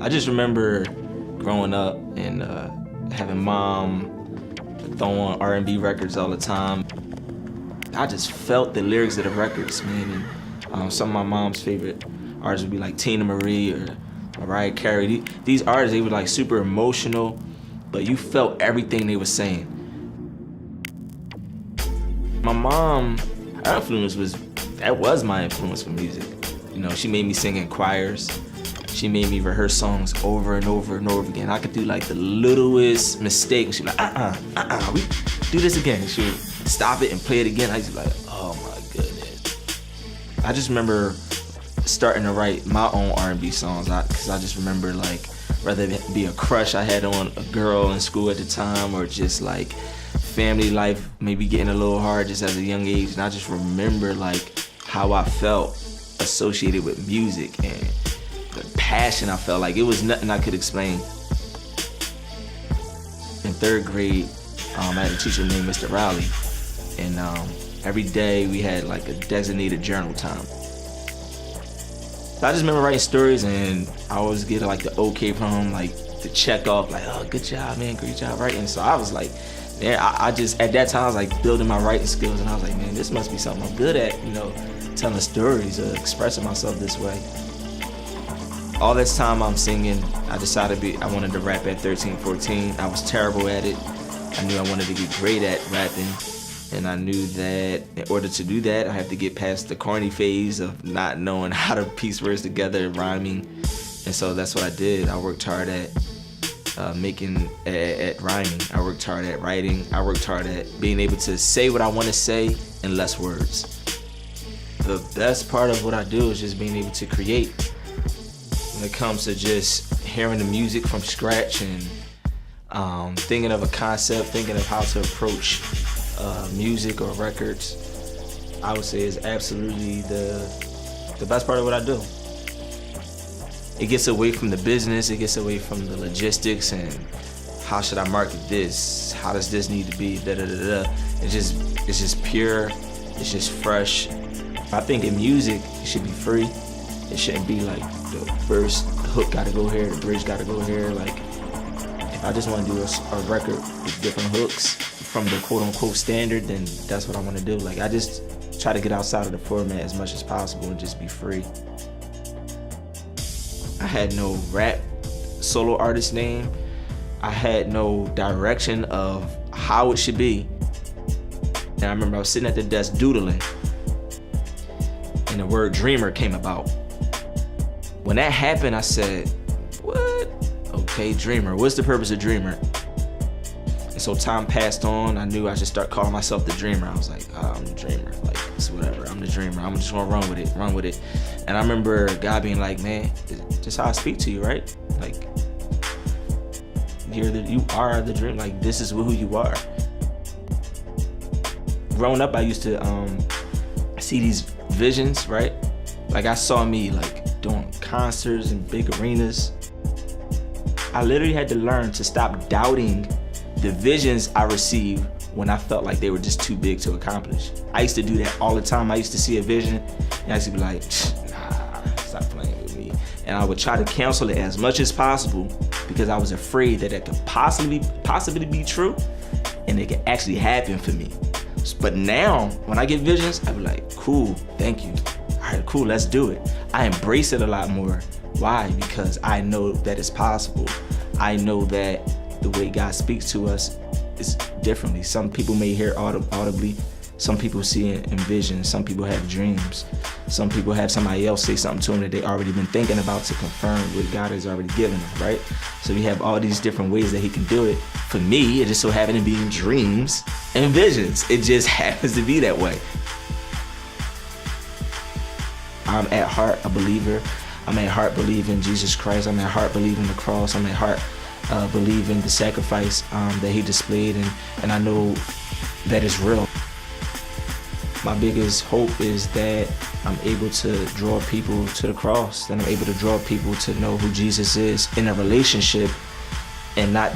I just remember growing up and having mom throwing R&B records all the time. I just felt the lyrics of the records, man. And some of my mom's favorite artists would be like Tina Marie or Mariah Carey. These artists, they were like super emotional, but you felt everything they were saying. My mom, her influence was my influence for music. You know, she made me sing in choirs. She made me rehearse songs over and over and over again. I could do like the littlest mistake. She'd be like, we do this again. She would stop it and play it again. I used to be like, oh my goodness. I just remember starting to write my own R&B songs because I just remember, like, whether it be a crush I had on a girl in school at the time or just like family life maybe getting a little hard just as a young age. And I just remember like how I felt associated with music and the passion I felt. Like it was nothing I could explain. In third grade, I had a teacher named Mr. Riley, and every day we had like a designated journal time. So I just remember writing stories, and I always get like the okay from him, like the check off, like, oh, good job, man, great job writing. So I was like, man, I just, at that time, I was like building my writing skills, and I was like, man, this must be something I'm good at, you know, telling stories or expressing myself this way. All this time I'm singing, I decided I wanted to rap at 13, 14. I was terrible at it. I knew I wanted to get great at rapping. And I knew that in order to do that, I had to get past the corny phase of not knowing how to piece words together, rhyming. And so that's what I did. I worked hard at rhyming. I worked hard at writing. I worked hard at being able to say what I want to say in less words. The best part of what I do is just being able to create. When it comes to just hearing the music from scratch and thinking of a concept, thinking of how to approach music or records, I would say is absolutely the best part of what I do. It gets away from the business, it gets away from the logistics and how should I market this, how does this need to be, da-da-da-da. It's just pure, it's just fresh. I think in music, it should be free. It shouldn't be like the verse, the hook gotta go here, the bridge gotta go here. Like, if I just wanna do a record with different hooks from the quote unquote standard, then that's what I wanna do. Like, I just try to get outside of the format as much as possible and just be free. I had no rap solo artist name. I had no direction of how it should be. And I remember I was sitting at the desk doodling, and the word DREAMR came about. When that happened, I said, what? Okay, DREAMR. What's the purpose of DREAMR? And so time passed on. I knew I should start calling myself the DREAMR. I was like, oh, I'm the DREAMR. Like, it's whatever. I'm the DREAMR. I'm just gonna run with it. And I remember God being like, man, just how I speak to you, right? Like, you are the dream. Like, this is who you are. Growing up, I used to see these visions, right? Like, I saw me like doing concerts in big arenas. I literally had to learn to stop doubting the visions I received when I felt like they were just too big to accomplish. I used to do that all the time. I used to see a vision and I used to be like, nah, stop playing with me. And I would try to cancel it as much as possible because I was afraid that it could possibly be true and it could actually happen for me. But now, when I get visions, I be like, cool, thank you. All right, cool, let's do it. I embrace it a lot more. Why? Because I know that it's possible. I know that the way God speaks to us is differently. Some people may hear audibly. Some people see it in visions. Some people have dreams. Some people have somebody else say something to them that they already been thinking about to confirm what God has already given them, right? So we have all these different ways that he can do it. For me, it just so happened to be in dreams and visions. It just happens to be that way. I'm at heart a believer. I'm at heart believing Jesus Christ. I'm at heart believing the cross. I'm at heart believing the sacrifice that he displayed, and I know that it's real. My biggest hope is that I'm able to draw people to the cross, that I'm able to draw people to know who Jesus is in a relationship and not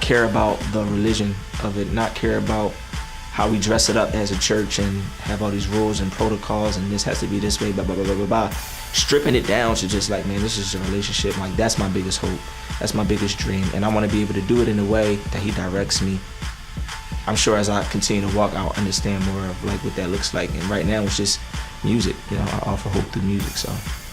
care about the religion of it, not care about how we dress it up as a church and have all these rules and protocols and this has to be this way, blah, blah, blah, blah, blah, blah. Stripping it down to just like, man, this is a relationship. Like, that's my biggest hope. That's my biggest dream. And I want to be able to do it in a way that he directs me. I'm sure as I continue to walk, I'll understand more of like what that looks like. And right now it's just music. You know, I offer hope through music, so.